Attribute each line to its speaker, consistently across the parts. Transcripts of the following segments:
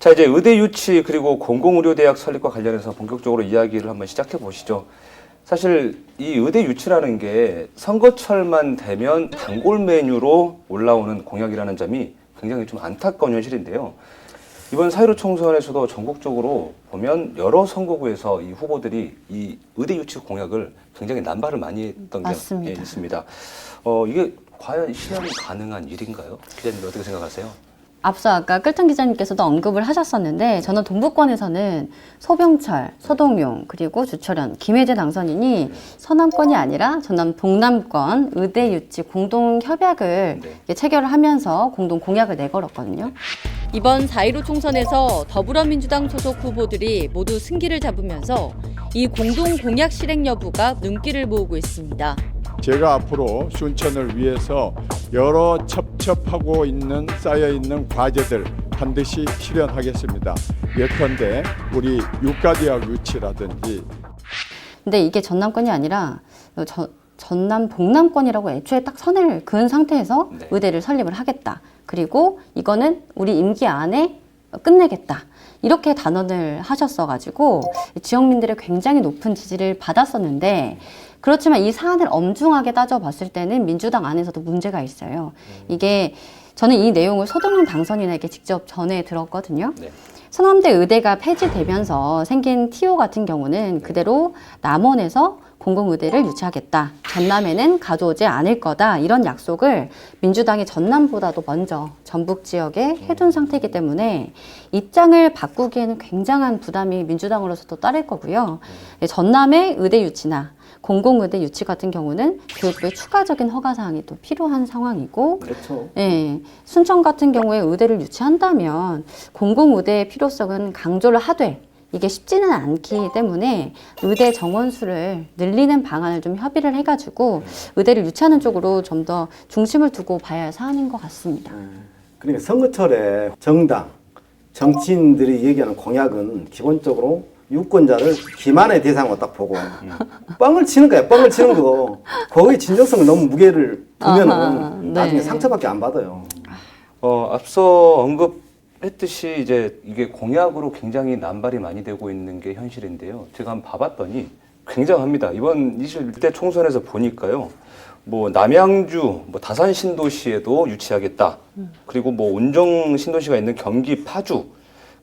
Speaker 1: 자, 이제 의대 유치 그리고 공공의료대학 설립과 관련해서 본격적으로 이야기를 한번 시작해 보시죠. 사실 이 의대 유치라는 게 선거철만 되면 단골 메뉴로 올라오는 공약이라는 점이 굉장히 좀 안타까운 현실인데요. 이번 4.15 총선에서도 전국적으로 보면 여러 선거구에서 이 후보들이 이 의대 유치 공약을 굉장히 남발을 많이 했던 게
Speaker 2: 맞습니다.
Speaker 1: 있습니다. 이게 과연 실현이 가능한 일인가요? 기자님 어떻게 생각하세요?
Speaker 2: 앞서 아까 끌턴 기자님께서도 언급을 하셨었는데 저는 동부권에서는 소병철, 소동용, 그리고 주철현, 김혜재 당선인이 서남권이 아니라 전남 동남권 의대 유치 공동 협약을 체결을 하면서 공동 공약을 내걸었거든요. 이번 4.15 총선에서 더불어민주당 소속 후보들이 모두 승기를 잡으면서 이 공동 공약 실행 여부가 눈길을 모으고 있습니다.
Speaker 3: 제가 앞으로 순천을 위해서 여러 첩첩하고 쌓여있는 과제들 반드시 실현하겠습니다. 예컨대 우리 육가대학 유치라든지.
Speaker 2: 근데 이게 전남권이 아니라 전남 동남권이라고 애초에 딱 선을 그은 상태에서 의대를 설립을 하겠다. 그리고 이거는 우리 임기 안에 끝내겠다. 이렇게 단언을 하셨어가지고 지역민들의 굉장히 높은 지지를 받았었는데 그렇지만 이 사안을 엄중하게 따져봤을 때는 민주당 안에서도 문제가 있어요. 이게 저는 이 내용을 소동용 당선인에게 직접 전해 들었거든요. 서남대 의대가 폐지되면서 생긴 TO 같은 경우는 그대로 남원에서 공공의대를 유치하겠다. 전남에는 가져오지 않을 거다. 이런 약속을 민주당이 전남보다도 먼저 전북 지역에 해둔 상태이기 때문에 입장을 바꾸기에는 굉장한 부담이 민주당으로서도 따를 거고요. 전남의 의대 유치나 공공의대 유치 같은 경우는 교육부의 추가적인 허가 사항이 또 필요한 상황이고,
Speaker 4: 그렇죠.
Speaker 2: 순천 같은 경우에 의대를 유치한다면 공공의대의 필요성은 강조를 하되 이게 쉽지는 않기 때문에 의대 정원수를 늘리는 방안을 좀 협의를 해가지고 의대를 유치하는 쪽으로 좀 더 중심을 두고 봐야 할 사안인 것 같습니다.
Speaker 4: 그러니까 선거철에 정당, 정치인들이 얘기하는 공약은 기본적으로 유권자를 기만의 대상으로 딱 보고 뻥을 치는 거야. 뻥을 치는 거. 거기에 진정성을 너무 무게를 두면은 나중에 상처밖에 안 받아요.
Speaker 1: 앞서 언급했듯이 이제 이게 공약으로 굉장히 남발이 많이 되고 있는 게 현실인데요. 제가 한번 봐봤더니 굉장합니다. 이번 21대 총선에서 보니까요. 뭐 남양주, 뭐 다산 신도시에도 유치하겠다. 그리고 뭐 운정 신도시가 있는 경기 파주,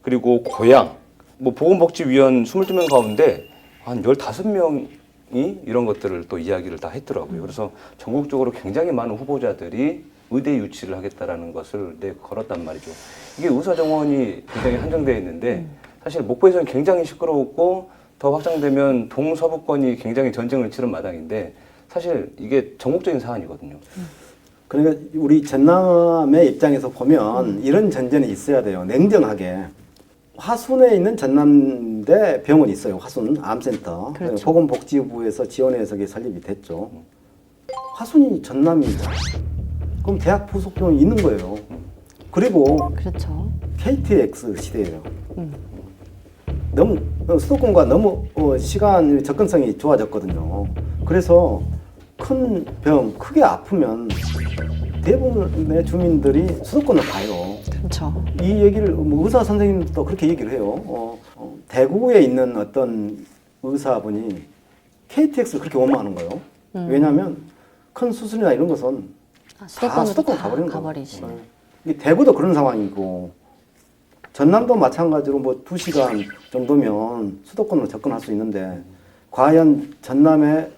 Speaker 1: 그리고 고양, 뭐 보건복지위원 22명 가운데 한 15명이 이런 것들을 또 이야기를 다 했더라고요. 그래서 전국적으로 굉장히 많은 후보자들이 의대 유치를 하겠다라는 것을 걸었단 말이죠. 이게 의사 정원이 굉장히 한정되어 있는데 사실 목포에서는 굉장히 시끄러웠고 더 확장되면 동서부권이 굉장히 전쟁을 치른 마당인데 사실 이게 전국적인 사안이거든요.
Speaker 4: 그러니까 우리 전남의 입장에서 보면 이런 전제는 있어야 돼요. 냉정하게. 화순에 있는 전남대 병원이 있어요. 화순 암센터.
Speaker 2: 그렇죠.
Speaker 4: 보건복지부에서 지원해서 그게 설립이 됐죠. 화순이 전남입니다. 그럼 대학 부속병원이 있는 거예요. 그리고
Speaker 2: 그렇죠.
Speaker 4: KTX 시대예요. 너무 수도권과 너무 시간 접근성이 좋아졌거든요. 그래서 큰 병, 크게 아프면 대부분의 주민들이 수도권을 가요.
Speaker 2: 그렇죠.
Speaker 4: 이 얘기를 의사 선생님도 그렇게 얘기를 해요. 대구에 있는 어떤 의사분이 KTX를 그렇게 원망하는 거예요. 왜냐하면 큰 수술이나 이런 것은 다 수도권 가버리는 거예요. 이게 대구도 그런 상황이고 전남도 마찬가지로 뭐 2시간 정도면 수도권으로 접근할 수 있는데 과연 전남에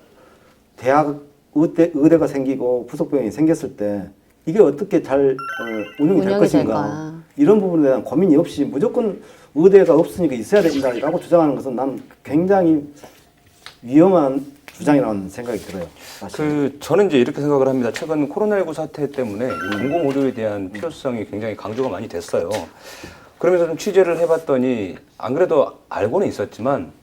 Speaker 4: 대학 의대가 생기고 부속병원이 생겼을 때 이게 어떻게 잘 운영이 될 것인가 이런 부분에 대한 고민이 없이 무조건 의대가 없으니까 있어야 된다라고 주장하는 것은 난 굉장히 위험한 주장이라는 생각이 들어요.
Speaker 1: 저는 이제 이렇게 생각을 합니다. 최근 코로나19 사태 때문에 공공의료에 대한 필요성이 굉장히 강조가 많이 됐어요. 그러면서 좀 취재를 해봤더니 안 그래도 알고는 있었지만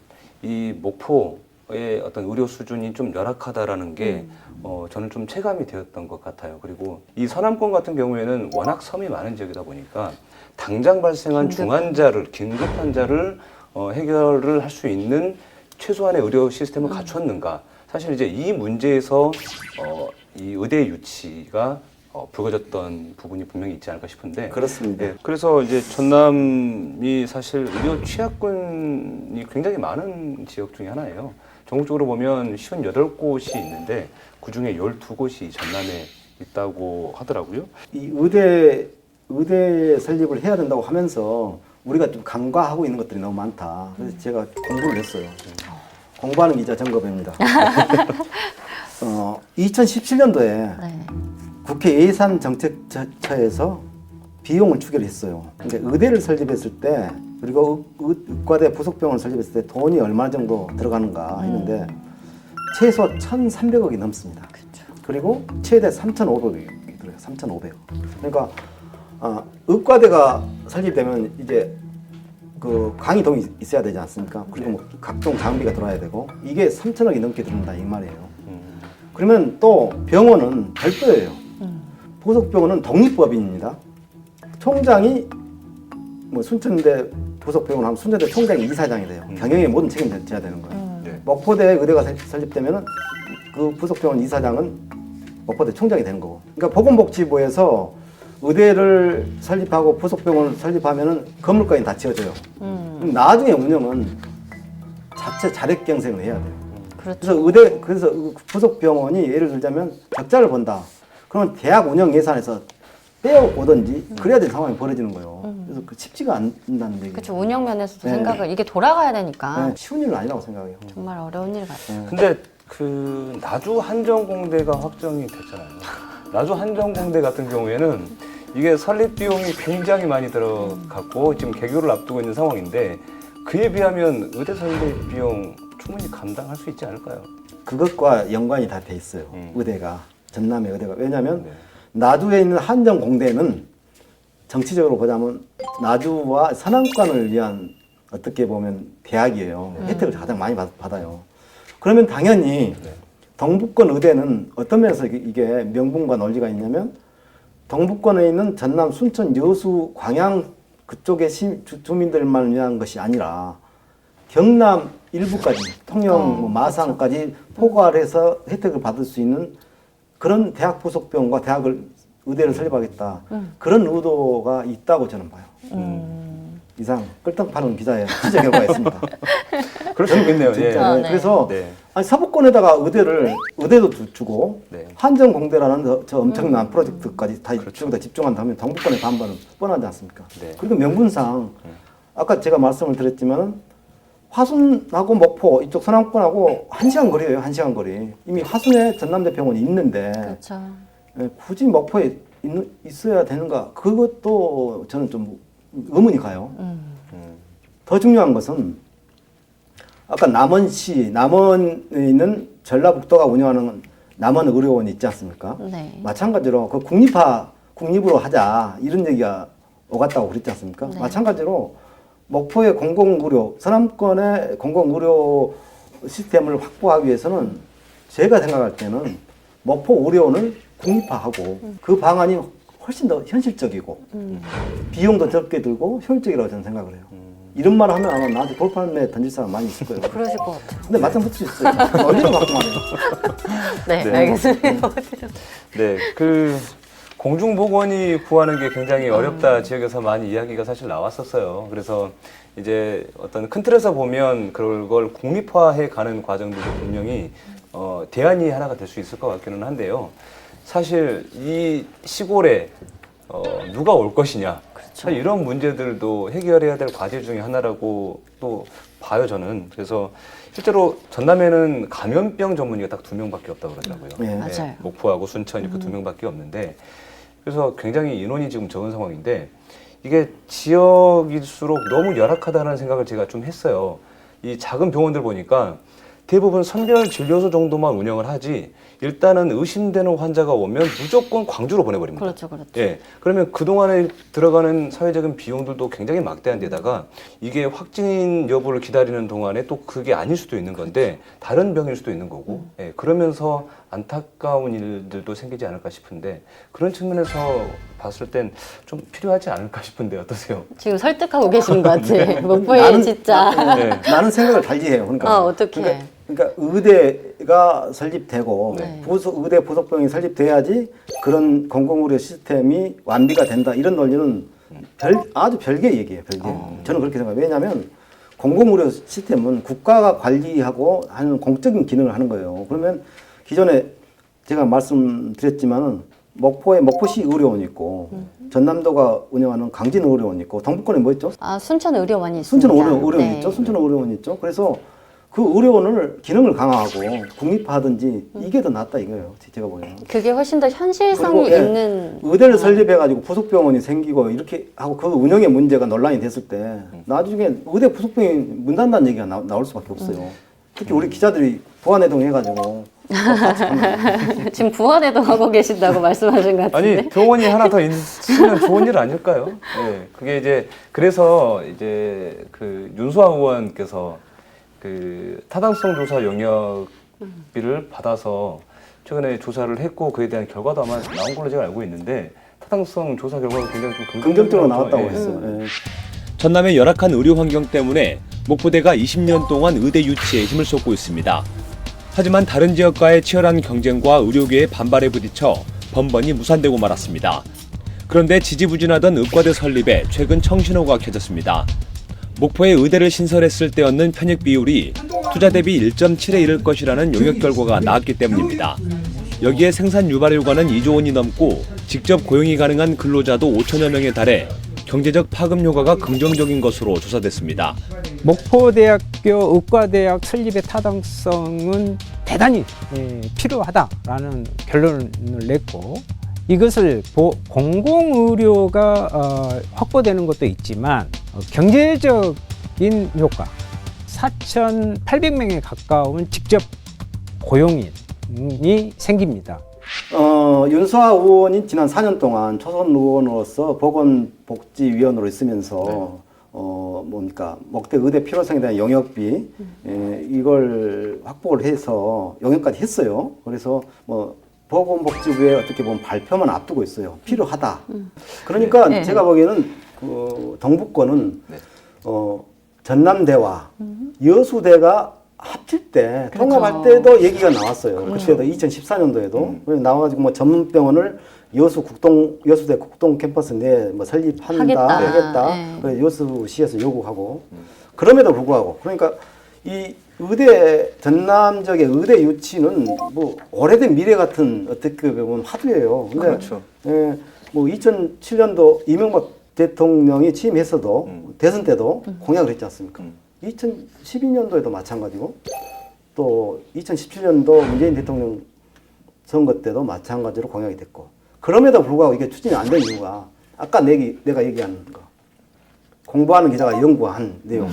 Speaker 1: 이 목포의 어떤 의료 수준이 좀 열악하다라는 게 저는 좀 체감이 되었던 것 같아요. 그리고 이 서남권 같은 경우에는 워낙 섬이 많은 지역이다 보니까 당장 발생한 중환자를, 긴급 환자를 해결을 할 수 있는 최소한의 의료 시스템을 갖췄는가. 사실 이제 이 문제에서 이 의대 유치가 불거졌던 부분이 분명히 있지 않을까 싶은데
Speaker 4: 그렇습니다.
Speaker 1: 예, 그래서 이제 전남이 사실 의료 취약군이 굉장히 많은 지역 중에 하나예요. 전국적으로 보면 58곳이 있는데 그중에 12곳이 전남에 있다고 하더라고요.
Speaker 4: 이 의대 설립을 해야 된다고 하면서 우리가 좀 간과하고 있는 것들이 너무 많다. 그래서 제가 공부를 했어요. 공부하는 기자 정거배입니다. 2017년도에
Speaker 2: 네.
Speaker 4: 국회 예산정책처에서 비용을 추결했어요. 그러니까 의대를 설립했을 때 그리고 의과대 부속병원을 설립했을 때 돈이 얼마 정도 들어가는가 했는데 최소 1,300억이 넘습니다. 그리고 최대 3,500억이 들어요. 3,500억. 그러니까 의과대가 설립되면 이제 그 강의동이 있어야 되지 않습니까? 그리고 뭐 각종 장비가 들어와야 되고 이게 3,000억이 넘게 들어온다 이 말이에요. 그러면 또 병원은 별도예요. 부속병원은 독립법인입니다. 총장이 뭐 순천대 부속병원 하면 순천대 총장이 이사장이 돼요. 경영의 모든 책임을 져야 되는 거예요.
Speaker 1: 네.
Speaker 4: 목포대 의대가 설립되면은 그 부속병원 이사장은 목포대 총장이 되는 거고. 그러니까 보건복지부에서 의대를 설립하고 부속병원을 설립하면은 건물까지 다 지어져요. 그럼 나중에 운영은 자체 자력 경쟁을 해야 돼요.
Speaker 2: 그렇죠.
Speaker 4: 그래서 부속병원이 예를 들자면 적자를 본다. 그러면 대학 운영 예산에서 빼오든지 그래야 되는 상황이 벌어지는 거예요. 그래서 쉽지가 않다는 얘기예요.
Speaker 2: 그렇죠. 운영 면에서도
Speaker 4: 네.
Speaker 2: 생각을 이게 돌아가야 되니까
Speaker 4: 네, 쉬운 일은 아니라고 생각해요.
Speaker 2: 정말 어려운 일 같아요.
Speaker 1: 근데 그 나주 한정공대가 확정이 됐잖아요. 나주 한정공대 같은 경우에는 이게 설립 비용이 굉장히 많이 들어갔고 지금 개교를 앞두고 있는 상황인데 그에 비하면 의대 설립 비용 충분히 감당할 수 있지 않을까요?
Speaker 4: 그것과 연관이 다 돼 있어요. 의대가 전남의 의대가 왜냐하면
Speaker 1: 네.
Speaker 4: 나주에 있는 한정공대는 정치적으로 보자면 나주와 서남권을 위한 어떻게 보면 대학이에요. 혜택을 가장 많이 받아요. 그러면 당연히
Speaker 1: 네.
Speaker 4: 동북권 의대는 어떤 면에서 이게 명분과 논리가 있냐면 동북권에 있는 전남, 순천, 여수, 광양 그쪽의 주민들만 위한 것이 아니라 경남 일부까지 통영, 뭐 마산까지 포괄 해서 혜택을 받을 수 있는 그런 대학 부속병원과 대학을 의대를 설립하겠다. 그런 의도가 있다고 저는 봐요. 이상 끌떡파는 기자의 취재 결과가 있습니다.
Speaker 1: 그럴 수 있겠네요. 예.
Speaker 4: 진짜.
Speaker 2: 네.
Speaker 4: 그래서
Speaker 1: 네.
Speaker 4: 아니, 서부권에다가 의대도 주고
Speaker 1: 네.
Speaker 4: 한정공대라는 저 엄청난 프로젝트까지 다 이쪽에다 집중한다면 동북권의 반반은 뻔하지 않습니까?
Speaker 1: 네.
Speaker 4: 그리고 명분상 아까 제가 말씀을 드렸지만 화순하고 목포 이쪽 서남권하고 1시간 거리예요. 1시간 거리. 이미 화순에 전남대병원이 있는데
Speaker 2: 그렇죠.
Speaker 4: 굳이 목포에 있어야 되는가? 그것도 저는 좀 의문이 가요. 더 중요한 것은 아까 남원에 있는 전라북도가 운영하는 남원의료원이 있지 않습니까?
Speaker 2: 네.
Speaker 4: 마찬가지로 그 국립으로 하자 이런 얘기가 오갔다고 그랬지 않습니까?
Speaker 2: 네.
Speaker 4: 마찬가지로 목포의 공공의료, 서남권의 공공의료 시스템을 확보하기 위해서는 제가 생각할 때는 목포 의료원을 국립화하고 그 방안이 훨씬 더 현실적이고 비용도 적게 들고 효율적이라고 저는 생각을 해요. 이런 말을 하면 아마 나한테 돌팔매 던질 사람 많이 있을 거예요.
Speaker 2: 그러실 것 같아요.
Speaker 4: 근데 마땅 붙을 수 있어요. 논리를 갖고 말해요.
Speaker 2: 네,
Speaker 1: 네.
Speaker 2: 알겠습니다.
Speaker 1: 네, 그 공중보건이 구하는 게 굉장히 어렵다 지역에서 많이 이야기가 사실 나왔었어요. 그래서 이제 어떤 큰 틀에서 보면 그걸 국립화해 가는 과정들도 분명히 대안이 하나가 될 수 있을 것 같기는 한데요. 사실 이 시골에 누가 올 것이냐, 사실 이런 문제들도 해결해야 될 과제 중에 하나라고 또 봐요, 저는. 그래서 실제로 전남에는 감염병 전문의가 딱 2명밖에 없다고 그러더라고요.
Speaker 4: 네.
Speaker 2: 맞아요.
Speaker 1: 목포하고 순천 이렇게 2명밖에 없는데 그래서 굉장히 인원이 지금 적은 상황인데 이게 지역일수록 너무 열악하다는 생각을 제가 좀 했어요. 이 작은 병원들 보니까 대부분 선별 진료소 정도만 운영을 하지 일단은 의심되는 환자가 오면 무조건 광주로 보내버립니다.
Speaker 2: 그렇죠, 그렇죠.
Speaker 1: 예, 그러면 그동안에 들어가는 사회적인 비용들도 굉장히 막대한 데다가 이게 확진 여부를 기다리는 동안에 또 그게 아닐 수도 있는 건데 다른 병일 수도 있는 거고 예, 그러면서 안타까운 일들도 생기지 않을까 싶은데 그런 측면에서 봤을 땐 좀 필요하지 않을까 싶은데 어떠세요?
Speaker 2: 지금 설득하고 계시는 것 같아. 목포에 진짜.
Speaker 1: 네.
Speaker 4: 나는 생각을 달리 해요. 그러니까
Speaker 2: 어떻게?
Speaker 4: 그러니까 그러니까 의대가 설립되고
Speaker 2: 네.
Speaker 4: 의대 부속병이 설립돼야지 그런 공공의료 시스템이 완비가 된다. 이런 논리는 아주 별개 얘기예요. 별개. 저는 그렇게 생각해요. 왜냐하면 공공의료 시스템은 국가가 관리하고 하는 공적인 기능을 하는 거예요. 그러면 기존에 제가 말씀드렸지만은 목포에 목포시 의료원이 있고 전남도가 운영하는 강진 의료원이 있고 동북권에 뭐 있죠?
Speaker 2: 아, 순천 의료원이 있습니다.
Speaker 4: 순천 의료원
Speaker 2: 네.
Speaker 4: 있죠. 순천 의료원이 있죠. 그래서 그 의료원을 기능을 강화하고 국립화하든지 이게 더 낫다 이거예요. 제가 보기에는.
Speaker 2: 그게 훨씬 더 현실성이
Speaker 4: 그리고, 예,
Speaker 2: 있는
Speaker 4: 의대를 설립해가지고 부속병원이 생기고 이렇게 하고 그 운영의 문제가 논란이 됐을 때 나중에 의대 부속병이 문 닫는다는 얘기가 나올 수밖에 없어요. 특히 우리 기자들이 부안해동 해가지고
Speaker 2: 지금 부안에도 하고 계신다고 말씀하신 것 같은데.
Speaker 1: 아니 병원이 하나 더 있으면 좋은 일 아닐까요? 네, 그게 이제 그래서 이제 그 윤수아 의원께서 그 타당성 조사 영역비를 받아서 최근에 조사를 했고 그에 대한 결과도 아마 나온 걸로 제가 알고 있는데 타당성 조사 결과가 굉장히 좀
Speaker 4: 긍정적으로 나왔다고
Speaker 1: 예.
Speaker 4: 했어요. 예.
Speaker 5: 전남의 열악한 의료 환경 때문에 목포대가 20년 동안 의대 유치에 힘을 쏟고 있습니다. 하지만 다른 지역과의 치열한 경쟁과 의료계의 반발에 부딪혀 번번이 무산되고 말았습니다. 그런데 지지부진하던 의과대 설립에 최근 청신호가 켜졌습니다. 목포에 의대를 신설했을 때 얻는 편익 비율이 투자 대비 1.7에 이를 것이라는 용역 결과가 나왔기 때문입니다. 여기에 생산 유발효과는 2조 원이 넘고 직접 고용이 가능한 근로자도 5천여 명에 달해 경제적 파급 효과가 긍정적인 것으로 조사됐습니다.
Speaker 6: 목포대학교 의과대학 설립의 타당성은 대단히 필요하다라는 결론을 냈고 이것을 공공의료가 확보되는 것도 있지만 경제적인 효과 4,800명에 가까운 직접 고용인이 생깁니다.
Speaker 4: 윤수아 의원이 지난 4년 동안 초선 의원으로서 보건복지위원으로 있으면서 뭡니까 목대 의대 필요성에 대한 영역비 이걸 확보를 해서 영역까지 했어요. 그래서 뭐 보건복지부에 어떻게 보면 발표만 앞두고 있어요. 필요하다. 그러니까
Speaker 2: 네.
Speaker 4: 제가 보기에는 그 동북권은 전남대와 여수대가 합칠 때 통합할 때도 얘기가 나왔어요. 그때도 2014년도에도 나와가지고 뭐 전문병원을 여수대 국동 캠퍼스 내에 뭐 설립하겠다.
Speaker 2: 네.
Speaker 4: 그래서 여수시에서 요구하고 그럼에도 불구하고 그러니까 이 의대 전남 지역의 의대 유치는 뭐 오래된 미래 같은 어떻게 보면 화두예요. 근데
Speaker 1: 그렇죠.
Speaker 4: 예, 뭐 2007년도 이명박 대통령이 취임했어도 대선 때도 공약을 했지 않습니까? 2012년도에도 마찬가지고 또 2017년도 문재인 대통령 선거 때도 마찬가지로 공약이 됐고 그럼에도 불구하고 이게 추진이 안 된 이유가 아까 내가 얘기한 거 공부하는 기자가 연구한 내용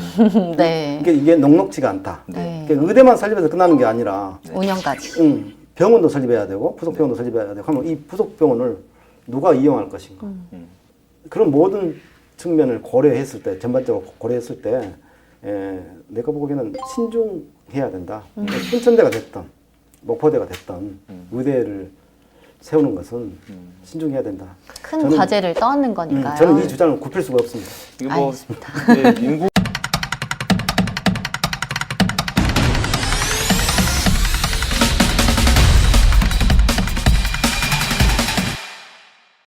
Speaker 2: 네.
Speaker 4: 이게 녹록지가 않다.
Speaker 2: 네.
Speaker 4: 그러니까 의대만 설립해서 끝나는 게 아니라
Speaker 2: 5년까지.
Speaker 4: 병원도 설립해야 되고 부속병원도 설립해야 되고 하면 이 부속병원을 누가 이용할 것인가 그런 모든 측면을 고려했을 때 전반적으로 고려했을 때 내가 보기에는 신중해야 된다. 순천대가 됐던 목포대가 됐던 의대를 세우는 것은 신중해야 된다.
Speaker 2: 큰 과제를 떠안는 거니까요.
Speaker 4: 저는 이 주장을 굽힐 수가 없습니다.
Speaker 1: 이거 뭐
Speaker 2: 알겠습니다.
Speaker 1: 네, 인구